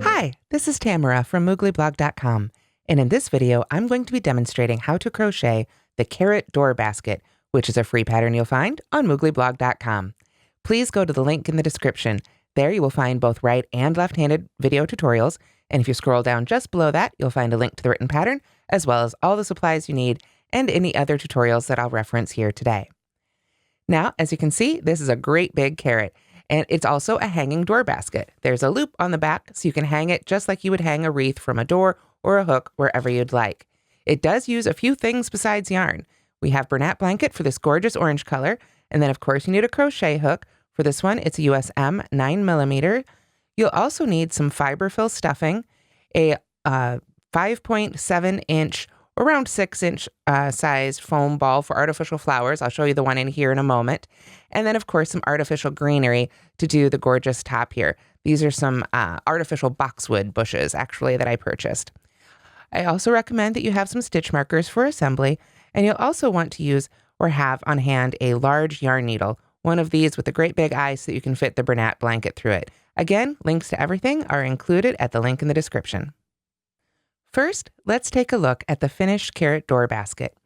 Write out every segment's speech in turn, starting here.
Hi, this is Tamara from mooglyblog.com, and in this video I'm going to be demonstrating how to crochet the carrot door basket, which is a free pattern you'll find on mooglyblog.com. Please go to the link in the description. There you will find both right and left-handed video tutorials, and if you scroll down just below that, you'll find a link to the written pattern, as well as all the supplies you need and any other tutorials that I'll reference here today. Now, as you can see, this is a great big carrot, and it's also a hanging door basket. There's a loop on the back, so you can hang it just like you would hang a wreath from a door or a hook wherever you'd like. It does use a few things besides yarn. We have Bernat blanket for this gorgeous orange color, and then of course you need a crochet hook. For this one, it's a USM 9mm. You'll also need some fiberfill stuffing, a 5.7-inch, around 6-inch sized foam ball for artificial flowers. I'll show you the one in here in a moment. And then, of course, some artificial greenery to do the gorgeous top here. These are some artificial boxwood bushes, actually, that I purchased. I also recommend that you have some stitch markers for assembly, and you'll also want to use or have on hand a large yarn needle, one of these with a great big eye so that you can fit the Bernat blanket through it. Again, links to everything are included at the link in the description. First, let's take a look at the finished carrot door basket.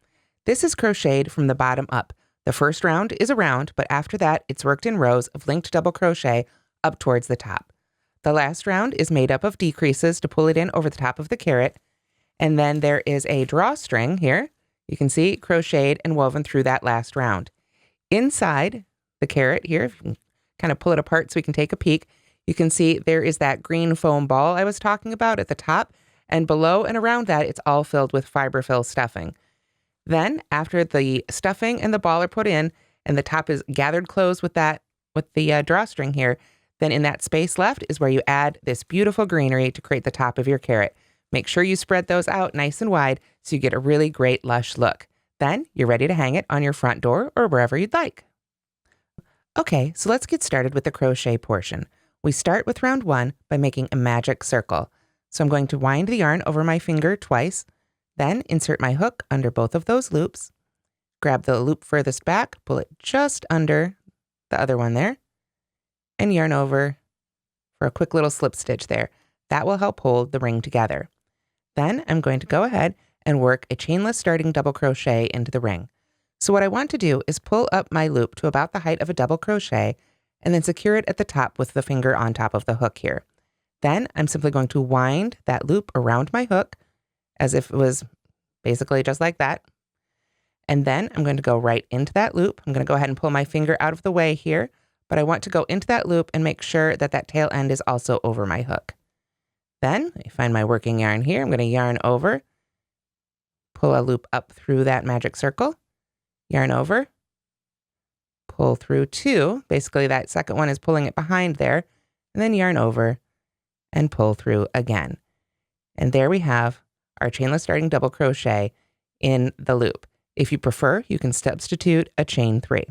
This is crocheted from the bottom up. The first round is a round, but after that, it's worked in rows of linked double crochet up towards the top. The last round is made up of decreases to pull it in over the top of the carrot. And then there is a drawstring here. You can see crocheted and woven through that last round. Inside the carrot here, if you can kind of pull it apart so we can take a peek, you can see there is that green foam ball I was talking about at the top. And below and around that, it's all filled with fiberfill stuffing. Then, after the stuffing and the ball are put in, and the top is gathered closed with the drawstring here, then in that space left is where you add this beautiful greenery to create the top of your carrot. Make sure you spread those out nice and wide so you get a really great lush look. Then you're ready to hang it on your front door or wherever you'd like. Okay, so let's get started with the crochet portion. We start with round 1 by making a magic circle. So I'm going to wind the yarn over my finger twice, then insert my hook under both of those loops, grab the loop furthest back, pull it just under the other one there, and yarn over for a quick little slip stitch there. That will help hold the ring together. Then I'm going to go ahead and work a chainless starting double crochet into the ring. So what I want to do is pull up my loop to about the height of a double crochet and then secure it at the top with the finger on top of the hook here. Then I'm simply going to wind that loop around my hook as if it was basically just like that. And then I'm going to go right into that loop. I'm going to go ahead and pull my finger out of the way here, but I want to go into that loop and make sure that that tail end is also over my hook. Then I find my working yarn here. I'm going to yarn over, pull a loop up through that magic circle, yarn over, pull through 2. Basically that second one is pulling it behind there, and then yarn over and pull through again. And there we have our chainless starting double crochet in the loop. If you prefer, you can substitute a chain 3.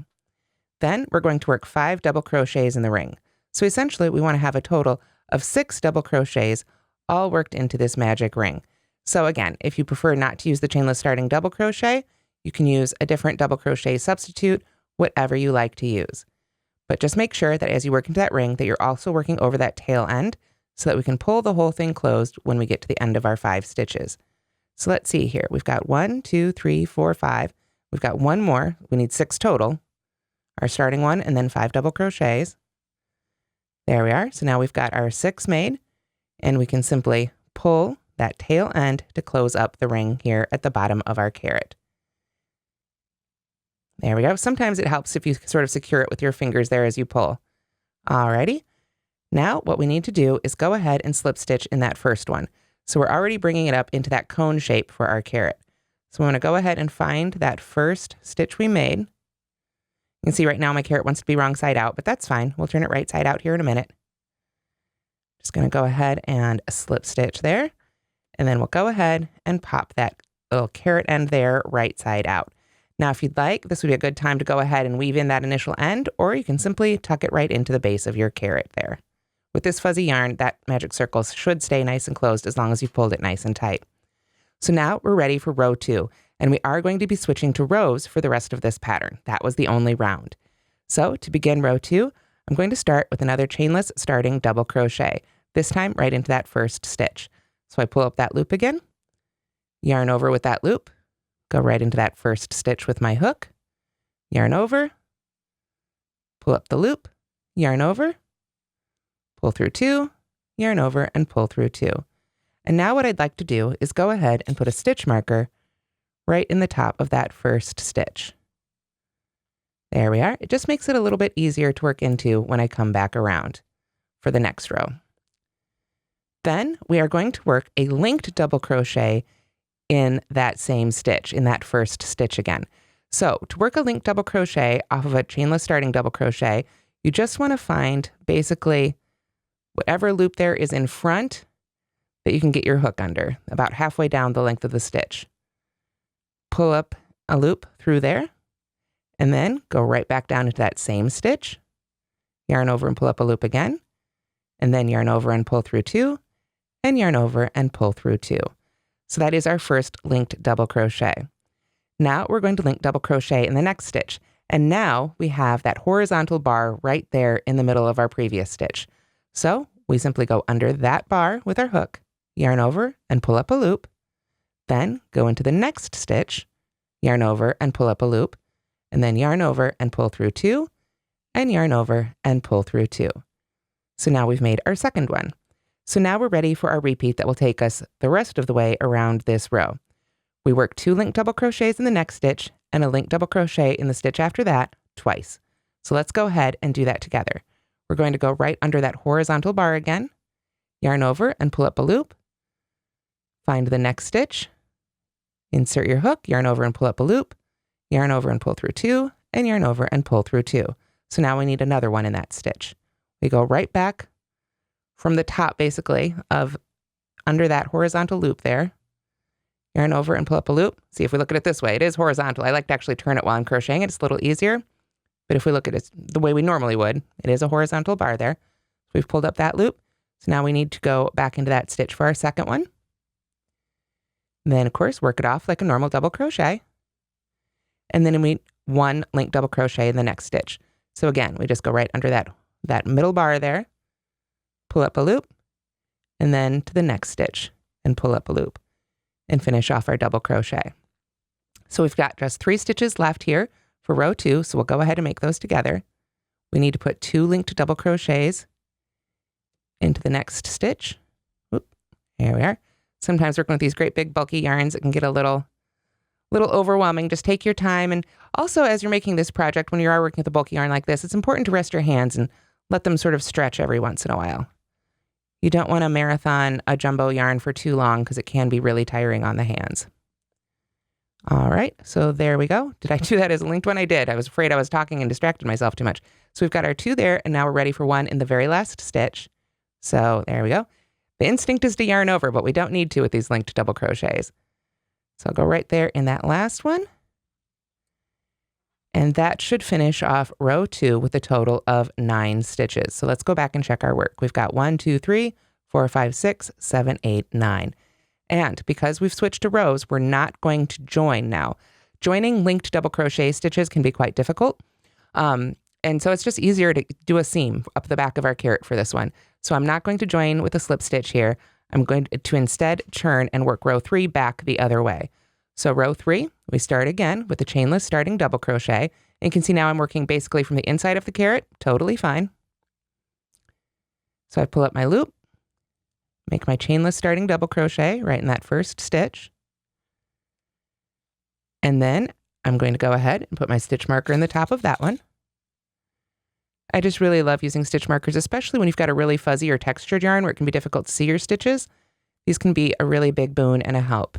Then we're going to work 5 double crochets in the ring. So essentially we want to have a total of 6 double crochets all worked into this magic ring. So again, if you prefer not to use the chainless starting double crochet, you can use a different double crochet substitute, whatever you like to use. But just make sure that as you work into that ring that you're also working over that tail end, so that we can pull the whole thing closed when we get to the end of our 5 stitches. So let's see here. We've got 1, 2, 3, 4, 5. We've got one more. We need 6 total. Our starting one and then 5 double crochets. There we are. So now we've got our 6 made, and we can simply pull that tail end to close up the ring here at the bottom of our carrot. There we go. Sometimes it helps if you sort of secure it with your fingers there as you pull. Alrighty. Now what we need to do is go ahead and slip stitch in that first one. So we're already bringing it up into that cone shape for our carrot. So I'm going to go ahead and find that first stitch we made. You can see right now my carrot wants to be wrong side out, but that's fine. We'll turn it right side out here in a minute. Just going to go ahead and slip stitch there. And then we'll go ahead and pop that little carrot end there right side out. Now, if you'd like, this would be a good time to go ahead and weave in that initial end, or you can simply tuck it right into the base of your carrot there. With this fuzzy yarn, that magic circle should stay nice and closed as long as you've pulled it nice and tight. So now we're ready for row 2, and we are going to be switching to rows for the rest of this pattern. That was the only round. So to begin row 2, I'm going to start with another chainless starting double crochet, this time right into that first stitch. So I pull up that loop again, yarn over with that loop, go right into that first stitch with my hook, yarn over, pull up the loop, yarn over, pull through 2, yarn over, and pull through 2. And now what I'd like to do is go ahead and put a stitch marker right in the top of that first stitch. There we are. It just makes it a little bit easier to work into when I come back around for the next row. Then we are going to work a linked double crochet in that same stitch, in that first stitch again. So to work a linked double crochet off of a chainless starting double crochet, you just want to find basically whatever loop there is in front that you can get your hook under, about halfway down the length of the stitch. Pull up a loop through there, and then go right back down into that same stitch, yarn over and pull up a loop again, and then yarn over and pull through 2, and yarn over and pull through 2. So that is our first linked double crochet. Now we're going to link double crochet in the next stitch, and now we have that horizontal bar right there in the middle of our previous stitch. So we simply go under that bar with our hook, yarn over and pull up a loop, then go into the next stitch, yarn over and pull up a loop, and then yarn over and pull through 2, and yarn over and pull through 2. So now we've made our second one. So now we're ready for our repeat that will take us the rest of the way around this row. We work 2 linked double crochets in the next stitch and a linked double crochet in the stitch after that twice. So let's go ahead and do that together. We're going to go right under that horizontal bar again, yarn over and pull up a loop, find the next stitch, insert your hook, yarn over and pull up a loop, yarn over and pull through 2, and yarn over and pull through 2. So now we need another one in that stitch. We go right back from the top, basically, of under that horizontal loop there, yarn over and pull up a loop. See, if we look at it this way, it is horizontal. I like to actually turn it while I'm crocheting it. It's a little easier. But if we look at it the way we normally would, it is a horizontal bar there. So we've pulled up that loop. So now we need to go back into that stitch for our second one. And then, of course, work it off like a normal double crochet. And then we 1 linked double crochet in the next stitch. So again, we just go right under that middle bar there, pull up a loop, and then to the next stitch and pull up a loop and finish off our double crochet. So we've got just 3 stitches left here for row 2. So we'll go ahead and make those together. We need to put 2 linked double crochets into the next stitch. Oop, here we are. Sometimes working with these great big bulky yarns, it can get a little overwhelming. Just take your time. And also, as you're making this project, when you are working with a bulky yarn like this, it's important to rest your hands and let them sort of stretch every once in a while. You don't want to marathon a jumbo yarn for too long because it can be really tiring on the hands. All right, so there we go. Did I do that as a linked one? I did. I was afraid I was talking and distracted myself too much. So we've got our 2 there, and now we're ready for 1 in the very last stitch. So there we go. The instinct is to yarn over, but we don't need to with these linked double crochets. So I'll go right there in that last one. And that should finish off row 2 with a total of 9 stitches. So let's go back and check our work. We've got 1, 2, 3, 4, 5, 6, 7, 8, 9. And because we've switched to rows, we're not going to join now. Joining linked double crochet stitches can be quite difficult. And so it's just easier to do a seam up the back of our carrot for this one. So I'm not going to join with a slip stitch here. I'm going to instead turn and work row 3 back the other way. So row 3, we start again with the chainless starting double crochet. And you can see now I'm working basically from the inside of the carrot, totally fine. So I pull up my loop, make my chainless starting double crochet right in that first stitch. And then I'm going to go ahead and put my stitch marker in the top of that one. I just really love using stitch markers, especially when you've got a really fuzzy or textured yarn where it can be difficult to see your stitches. These can be a really big boon and a help.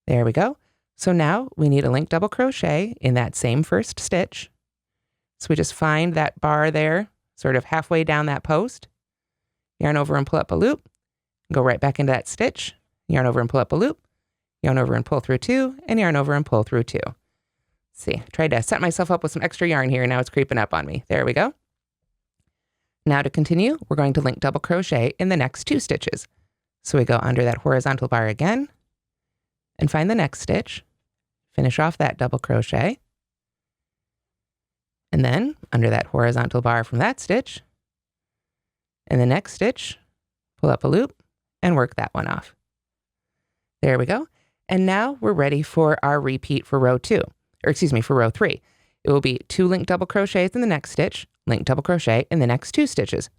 There we go. So now we need a linked double crochet in that same first stitch. So we just find that bar there, sort of halfway down that post, yarn over and pull up a loop, go right back into that stitch, yarn over and pull up a loop, yarn over and pull through 2, and yarn over and pull through 2. See, I tried to set myself up with some extra yarn here, and now it's creeping up on me. There we go. Now to continue, we're going to link double crochet in the next 2 stitches. So we go under that horizontal bar again, and find the next stitch, finish off that double crochet, And then under that horizontal bar from that stitch, in the next stitch, pull up a loop and work that one off. There we go. And now we're ready for our repeat for row 2, or excuse me, for row 3. It will be 2 linked double crochets in the next stitch, linked double crochet in the next 2 stitches.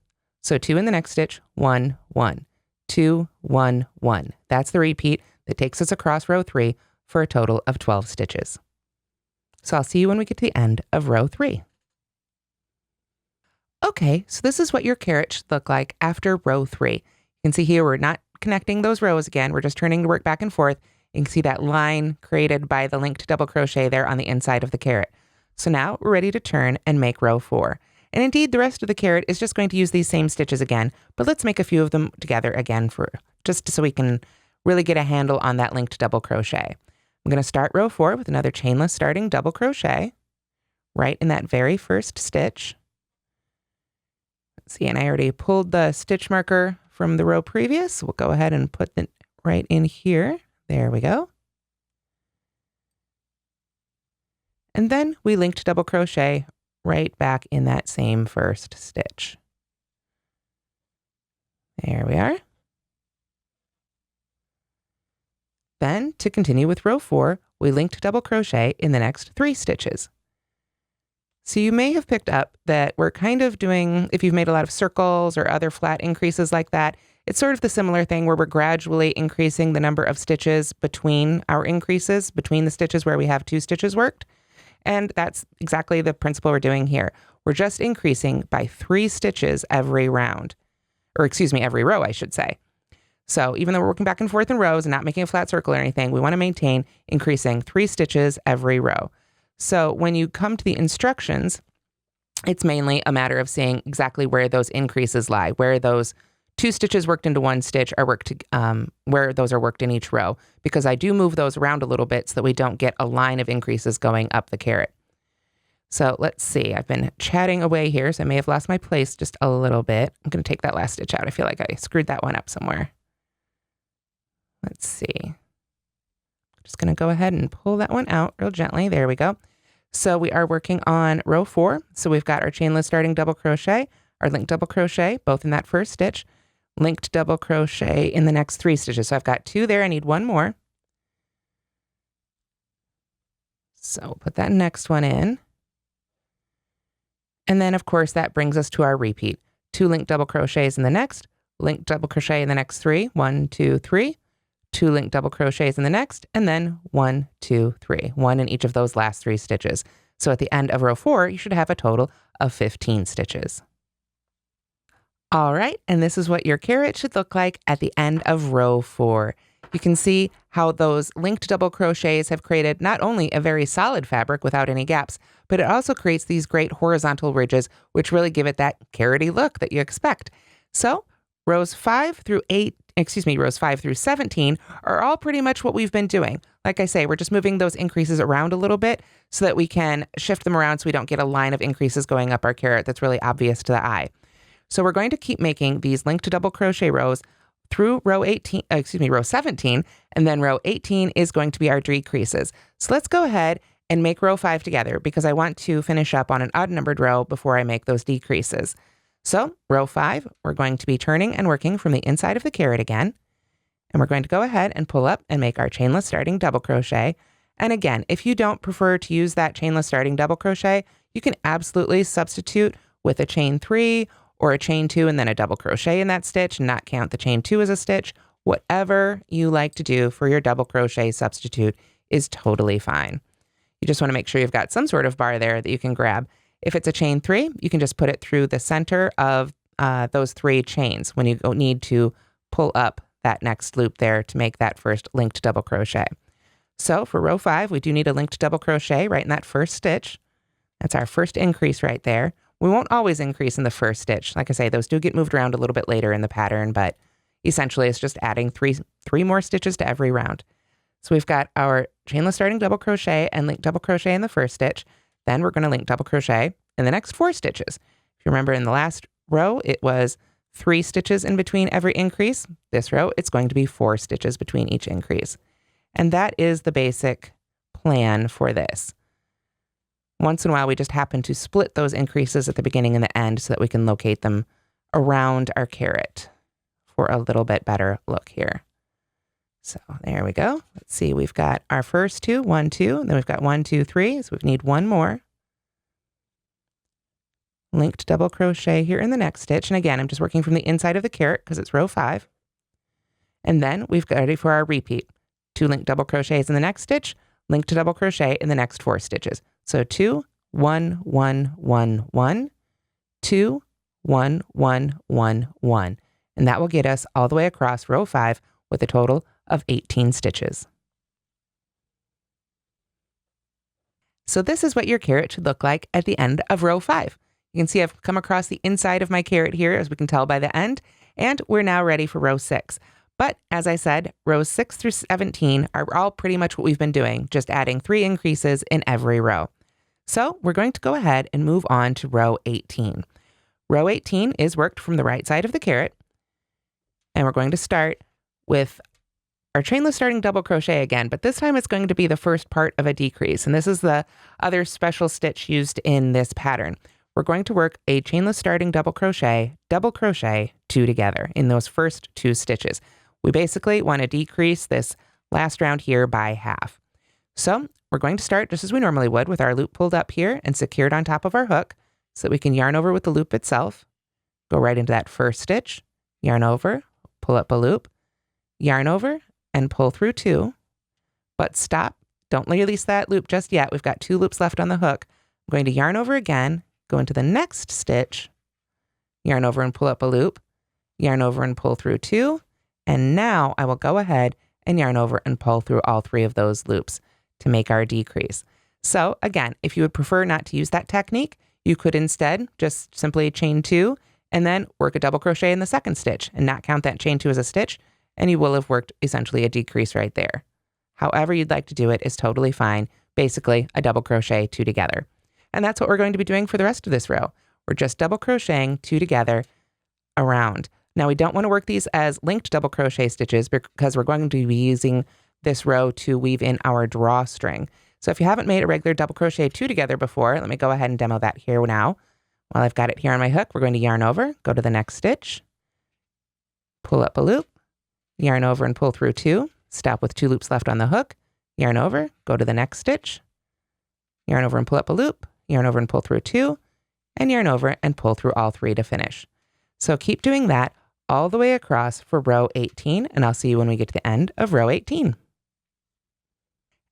So 2 in the next stitch, 1, 1, 2, 1, 1. That's the repeat that takes us across row 3 for a total of 12 stitches. So I'll see you when we get to the end of row 3. Okay, so this is what your carrot should look like after row 3. You can see here we're not connecting those rows again. We're just turning the work back and forth. You can see that line created by the linked double crochet there on the inside of the carrot. So now we're ready to turn and make row 4. And indeed, the rest of the carrot is just going to use these same stitches again, but let's make a few of them together again just so we can really get a handle on that linked double crochet. I'm going to start row 4 with another chainless starting double crochet right in that very first stitch. Let's see, and I already pulled the stitch marker from the row previous. We'll go ahead and put it right in here. There we go. And then we linked double crochet right back in that same first stitch. There we are. Then, to continue with row 4, we linked double crochet in the next 3 stitches. So you may have picked up that we're kind of doing, if you've made a lot of circles or other flat increases like that, it's sort of the similar thing where we're gradually increasing the number of stitches between our increases, between the stitches where we have 2 stitches worked. And that's exactly the principle we're doing here. We're just increasing by 3 stitches every round, or excuse me, every row, I should say. So even though we're working back and forth in rows and not making a flat circle or anything, we want to maintain increasing 3 stitches every row. So when you come to the instructions, it's mainly a matter of seeing exactly where those increases lie, where those 2 stitches worked into 1 stitch are worked, where those are worked in each row, because I do move those around a little bit so that we don't get a line of increases going up the carrot. So let's see, I've been chatting away here, so I may have lost my place just a little bit. I'm going to take that last stitch out. I feel like I screwed that one up somewhere. Let's see. Just going to go ahead and pull that one out real gently. There we go. So we are working on row 4. So we've got our chainless starting double crochet, our linked double crochet, both in that first stitch, linked double crochet in the next 3 stitches. So I've got 2 there. I need 1 more. So we'll put that next one in. And then, of course, that brings us to our repeat. 2 linked double crochets in the next, linked double crochet in the next 3. 1, 2, 3. 2 linked double crochets in the next, and then 1, 2, 3. 1 in each of those last 3 stitches. So at the end of row 4, you should have a total of 15 stitches. All right, and this is what your carrot should look like at the end of row 4. You can see how those linked double crochets have created not only a very solid fabric without any gaps, but it also creates these great horizontal ridges, which really give it that carroty look that you expect. So rows 5 through 17 are all pretty much what we've been doing. Like I say, we're just moving those increases around a little bit so that we can shift them around so we don't get a line of increases going up our carrot that's really obvious to the eye. So we're going to keep making these linked double crochet rows through row 17, and then row 18 is going to be our decreases. So let's go ahead and make row 5 together because I want to finish up on an odd numbered row before I make those decreases. So row 5, we're going to be turning and working from the inside of the carrot again. And we're going to go ahead and pull up and make our chainless starting double crochet. And again, if you don't prefer to use that chainless starting double crochet, you can absolutely substitute with a chain 3 or a chain 2 and then a double crochet in that stitch and not count the chain 2 as a stitch. Whatever you like to do for your double crochet substitute is totally fine. You just want to make sure you've got some sort of bar there that you can grab. If it's a chain 3, you can just put it through the center of those 3 chains when you need to pull up that next loop there to make that first linked double crochet. So for row 5, we do need a linked double crochet right in that first stitch. That's our first increase right there. We won't always increase in the first stitch. Like I say, those do get moved around a little bit later in the pattern, but essentially it's just adding three more stitches to every round. So we've got our chainless starting double crochet and linked double crochet in the first stitch. Then we're going to link double crochet in the next 4 stitches. If you remember in the last row, it was 3 stitches in between every increase. This row, it's going to be 4 stitches between each increase. And that is the basic plan for this. Once in a while, we just happen to split those increases at the beginning and the end so that we can locate them around our carrot for a little bit better look here. So there we go. Let's see, we've got our first two, 1, 2, and then we've got 1, 2, 3, so we need one more. Linked double crochet here in the next stitch, and again, I'm just working from the inside of the carrot because it's row 5. And then we've got ready for our repeat. 2 linked double crochets in the next stitch, linked to double crochet in the next 4 stitches. So 2, 1, 1, 1, 1, 2, 1, 1, 1, 1. And that will get us all the way across row 5 with a total of 18 stitches. So this is what your carrot should look like at the end of row 5. You can see I've come across the inside of my carrot here, as we can tell by the end, and we're now ready for row 6. But as I said, rows 6 through 17 are all pretty much what we've been doing, just adding 3 increases in every row. So we're going to go ahead and move on to row 18. Row 18 is worked from the right side of the carrot, and we're going to start with our chainless starting double crochet again, but this time it's going to be the first part of a decrease, and this is the other special stitch used in this pattern. We're going to work a chainless starting double crochet, 2 together in those first 2 stitches. We basically want to decrease this last round here by half. So we're going to start just as we normally would with our loop pulled up here and secured on top of our hook so that we can yarn over with the loop itself, go right into that first stitch, yarn over, pull up a loop, yarn over, and pull through 2, but stop. Don't release that loop just yet. We've got 2 loops left on the hook. I'm going to yarn over again, go into the next stitch, yarn over and pull up a loop, yarn over and pull through 2, and now I will go ahead and yarn over and pull through all 3 of those loops to make our decrease. So again, if you would prefer not to use that technique, you could instead just simply chain 2 and then work a double crochet in the second stitch and not count that chain 2 as a stitch, and you will have worked essentially a decrease right there. However you'd like to do it is totally fine. Basically, a double crochet 2 together. And that's what we're going to be doing for the rest of this row. We're just double crocheting 2 together around. Now we don't want to work these as linked double crochet stitches because we're going to be using this row to weave in our drawstring. So if you haven't made a regular double crochet 2 together before, let me go ahead and demo that here now. While I've got it here on my hook, we're going to yarn over, go to the next stitch, pull up a loop, yarn over and pull through 2, stop with 2 loops left on the hook, yarn over, go to the next stitch, yarn over and pull up a loop, yarn over and pull through 2, and yarn over and pull through all 3 to finish. So keep doing that all the way across for row 18, and I'll see you when we get to the end of row 18.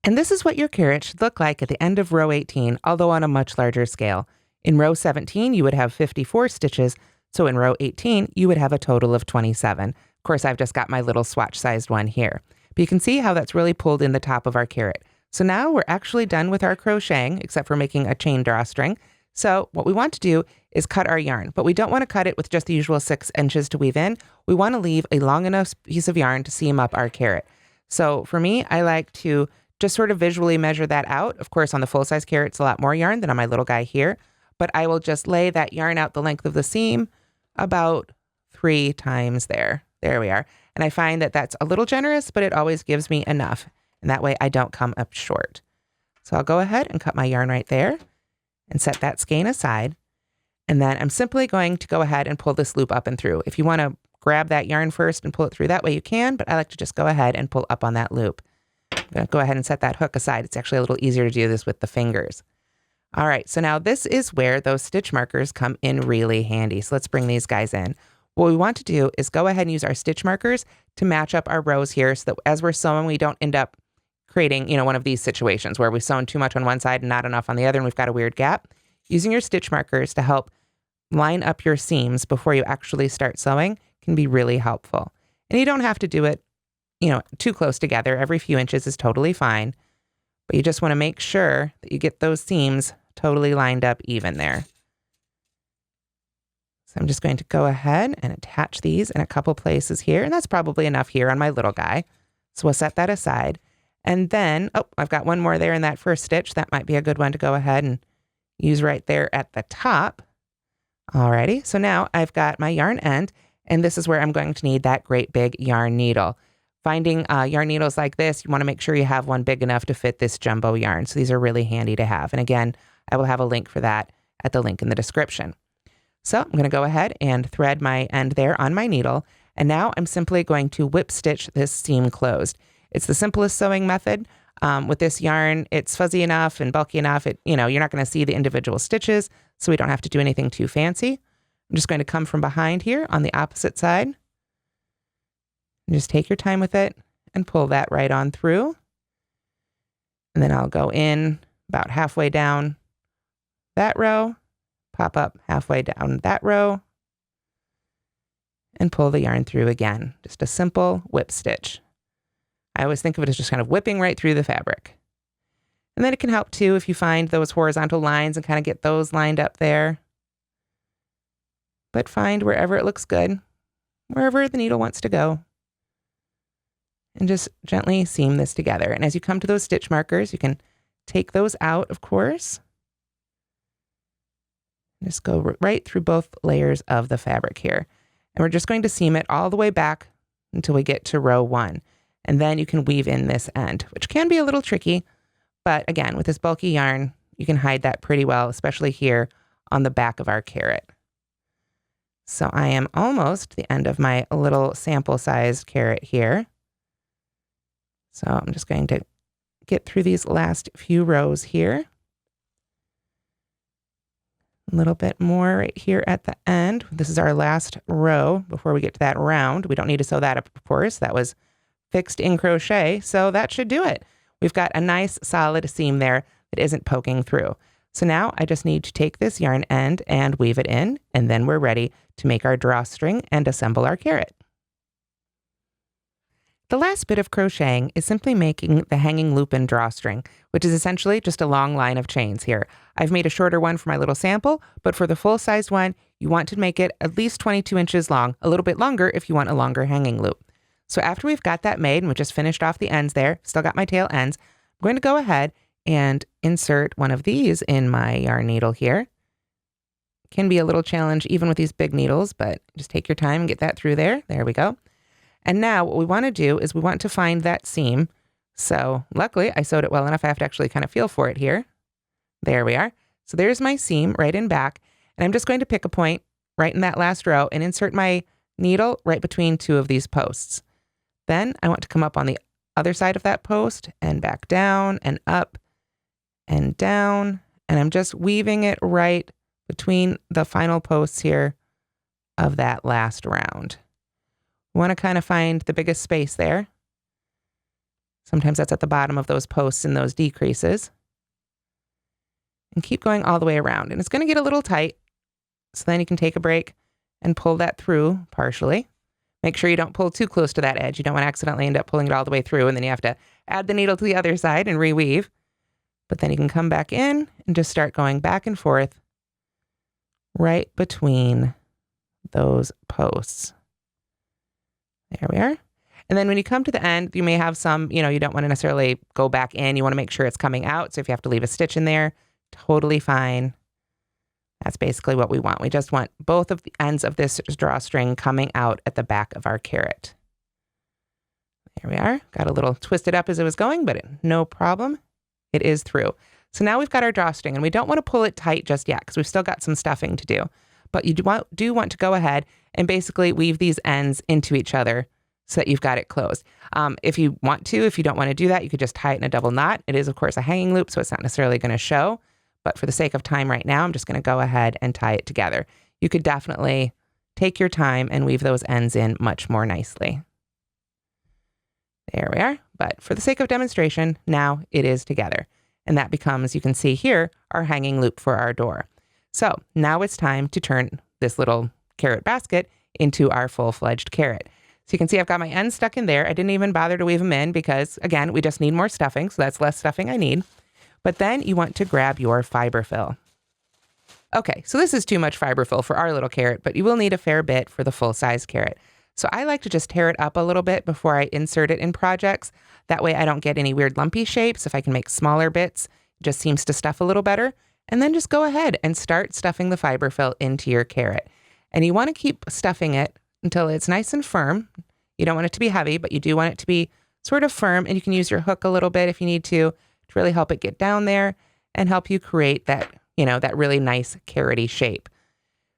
And this is what your carrot should look like at the end of row 18, although on a much larger scale. In row 17, you would have 54 stitches, so in row 18, you would have a total of 27. Of course, I've just got my little swatch-sized one here. But you can see how that's really pulled in the top of our carrot. So now we're actually done with our crocheting, except for making a chain drawstring. So what we want to do is cut our yarn, but we don't want to cut it with just the usual 6 inches to weave in. We want to leave a long enough piece of yarn to seam up our carrot. So for me, I like to just sort of visually measure that out. Of course, on the full-size carrot, it's a lot more yarn than on my little guy here, but I will just lay that yarn out the length of the seam about 3 times there. There we are. And I find that that's a little generous, but it always gives me enough. And that way I don't come up short. So I'll go ahead and cut my yarn right there and set that skein aside. And then I'm simply going to go ahead and pull this loop up and through. If you want to grab that yarn first and pull it through that way, you can, but I like to just go ahead and pull up on that loop. I'm going to go ahead and set that hook aside. It's actually a little easier to do this with the fingers. All right, so now this is where those stitch markers come in really handy. So let's bring these guys in. What we want to do is go ahead and use our stitch markers to match up our rows here so that as we're sewing, we don't end up creating, one of these situations where we've sewn too much on one side and not enough on the other, and we've got a weird gap. Using your stitch markers to help line up your seams before you actually start sewing can be really helpful. And you don't have to do it, too close together. Every few inches is totally fine, but you just want to make sure that you get those seams totally lined up even there. So I'm just going to go ahead and attach these in a couple places here, and that's probably enough here on my little guy. So we'll set that aside. And then, I've got one more there in that first stitch. That might be a good one to go ahead and use right there at the top. Alrighty, so now I've got my yarn end, and this is where I'm going to need that great big yarn needle. Finding yarn needles like this, you want to make sure you have one big enough to fit this jumbo yarn. So these are really handy to have. And again, I will have a link for that at the link in the description. So I'm going to go ahead and thread my end there on my needle. And now I'm simply going to whip stitch this seam closed. It's the simplest sewing method. With this yarn, it's fuzzy enough and bulky enough. You're not going to see the individual stitches, so we don't have to do anything too fancy. I'm just going to come from behind here on the opposite side. And just take your time with it and pull that right on through. And then I'll go in about halfway down that row, pop up halfway down that row, and pull the yarn through again. Just a simple whip stitch. I always think of it as just kind of whipping right through the fabric. And then it can help too if you find those horizontal lines and kind of get those lined up there. But find wherever it looks good, wherever the needle wants to go. And just gently seam this together. And as you come to those stitch markers, you can take those out, of course. Just go right through both layers of the fabric here. And we're just going to seam it all the way back until we get to row 1. And then you can weave in this end, which can be a little tricky. But again, with this bulky yarn, you can hide that pretty well, especially here on the back of our carrot. So I am almost the end of my little sample-sized carrot here. So I'm just going to get through these last few rows here. A little bit more right here at the end. This is our last row before we get to that round. We don't need to sew that up, of course. That was fixed in crochet, so that should do it. We've got a nice solid seam there that isn't poking through. So now I just need to take this yarn end and weave it in, and then we're ready to make our drawstring and assemble our carrot. The last bit of crocheting is simply making the hanging loop and drawstring, which is essentially just a long line of chains here. I've made a shorter one for my little sample, but for the full-sized one, you want to make it at least 22 inches long, a little bit longer if you want a longer hanging loop. So after we've got that made and we just finished off the ends there, still got my tail ends, I'm going to go ahead and insert one of these in my yarn needle here. Can be a little challenge even with these big needles, but just take your time and get that through there. There we go. And now what we want to do is we want to find that seam. So luckily I sewed it well enough I have to actually kind of feel for it here. There we are. So there's my seam right in back. And I'm just going to pick a point right in that last row and insert my needle right between two of these posts. Then I want to come up on the other side of that post and back down and up and down. And I'm just weaving it right between the final posts here of that last round. We want to kind of find the biggest space there. Sometimes that's at the bottom of those posts and those decreases. And keep going all the way around. And it's going to get a little tight. So then you can take a break and pull that through partially. Make sure you don't pull too close to that edge. You don't want to accidentally end up pulling it all the way through, and then you have to add the needle to the other side and reweave. But then you can come back in and just start going back and forth right between those posts. There we are. And then when you come to the end, you may have some, you don't want to necessarily go back in. You want to make sure it's coming out. So if you have to leave a stitch in there, totally fine. That's basically what we want. We just want both of the ends of this drawstring coming out at the back of our carrot. There we are. Got a little twisted up as it was going, but no problem. It is through. So now we've got our drawstring, and we don't want to pull it tight just yet because we've still got some stuffing to do. But you do want to go ahead and basically weave these ends into each other so that you've got it closed. If you want to, if you don't want to do that, you could just tie it in a double knot. It is, of course, a hanging loop, so it's not necessarily going to show. But for the sake of time right now, I'm just going to go ahead and tie it together. You could definitely take your time and weave those ends in much more nicely. There we are. But for the sake of demonstration, now it is together. And that becomes, you can see here, our hanging loop for our door. So now it's time to turn this little carrot basket into our full-fledged carrot. So you can see I've got my ends stuck in there. I didn't even bother to weave them in because, again, we just need more stuffing. So that's less stuffing I need. But then you want to grab your fiber fill. Okay, so this is too much fiber fill for our little carrot, but you will need a fair bit for the full-size carrot. So I like to just tear it up a little bit before I insert it in projects. That way I don't get any weird lumpy shapes. If I can make smaller bits, it just seems to stuff a little better. And then just go ahead and start stuffing the fiber fill into your carrot. And you want to keep stuffing it until it's nice and firm. You don't want it to be heavy, but you do want it to be sort of firm. And you can use your hook a little bit if you need to really help it get down there and help you create that that really nice carroty shape.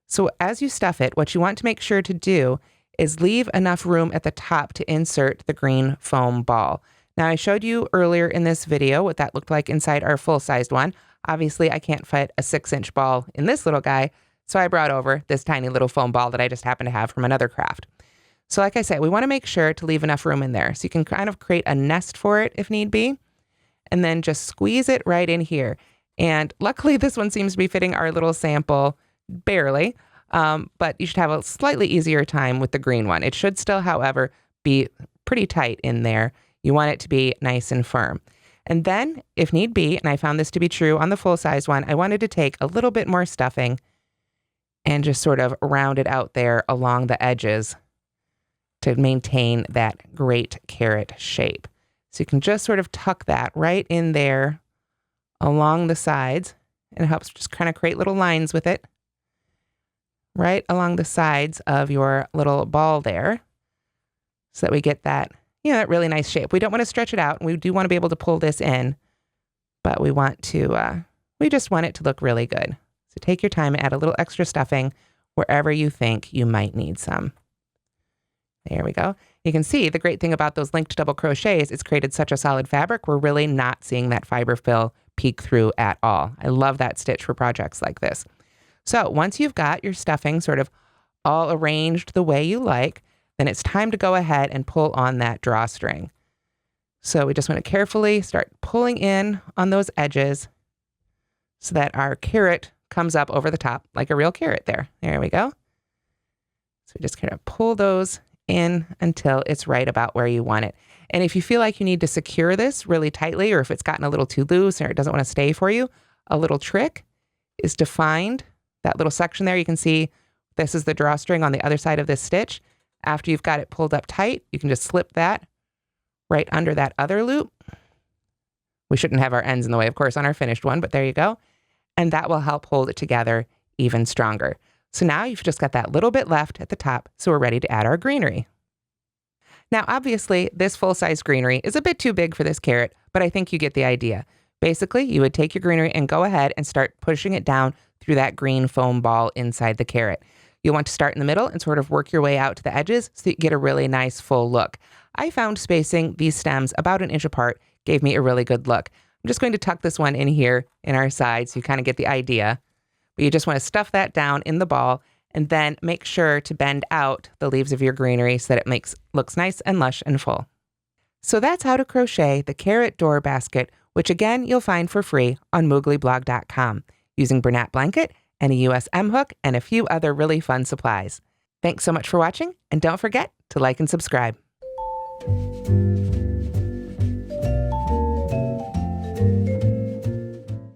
So as you stuff it, what you want to make sure to do is leave enough room at the top to insert the green foam ball. Now, I showed you earlier in this video what that looked like inside our full-sized one. Obviously, I can't fit a 6-inch ball in this little guy, so I brought over this tiny little foam ball that I just happen to have from another craft. So like I said, we want to make sure to leave enough room in there so you can kind of create a nest for it if need be, and then just squeeze it right in here. And luckily, this one seems to be fitting our little sample barely, but you should have a slightly easier time with the green one. It should still, however, be pretty tight in there. You want it to be nice and firm. And then, if need be, and I found this to be true on the full-size one, I wanted to take a little bit more stuffing and just sort of round it out there along the edges to maintain that great carrot shape. So you can just sort of tuck that right in there along the sides, and it helps just kind of create little lines with it right along the sides of your little ball there so that we get that, that really nice shape. We don't want to stretch it out. We do want to be able to pull this in, but we just want it to look really good. So take your time and add a little extra stuffing wherever you think you might need some. There we go. You can see the great thing about those linked double crochets, it's created such a solid fabric. We're really not seeing that fiber fill peek through at all. I love that stitch for projects like this. So once you've got your stuffing sort of all arranged the way you like, then it's time to go ahead and pull on that drawstring. So we just want to carefully start pulling in on those edges so that our carrot comes up over the top like a real carrot there. There we go. So we just kind of pull those in until it's right about where you want it. And if you feel like you need to secure this really tightly, or if it's gotten a little too loose or it doesn't want to stay for you, a little trick is to find that little section there. You can see this is the drawstring on the other side of this stitch. After you've got it pulled up tight, you can just slip that right under that other loop. We shouldn't have our ends in the way, of course, on our finished one, but there you go. And that will help hold it together even stronger. So now you've just got that little bit left at the top, so we're ready to add our greenery. Now, obviously, this full-size greenery is a bit too big for this carrot, but I think you get the idea. Basically, you would take your greenery and go ahead and start pushing it down through that green foam ball inside the carrot. You'll want to start in the middle and sort of work your way out to the edges so you get a really nice full look. I found spacing these stems about 1 inch apart gave me a really good look. I'm just going to tuck this one in here in our side so you kind of get the idea. But you just want to stuff that down in the ball and then make sure to bend out the leaves of your greenery so that it looks nice and lush and full. So that's how to crochet the carrot door basket, which again, you'll find for free on mooglyblog.com using Bernat blanket and a USM hook and a few other really fun supplies. Thanks so much for watching, and don't forget to like and subscribe.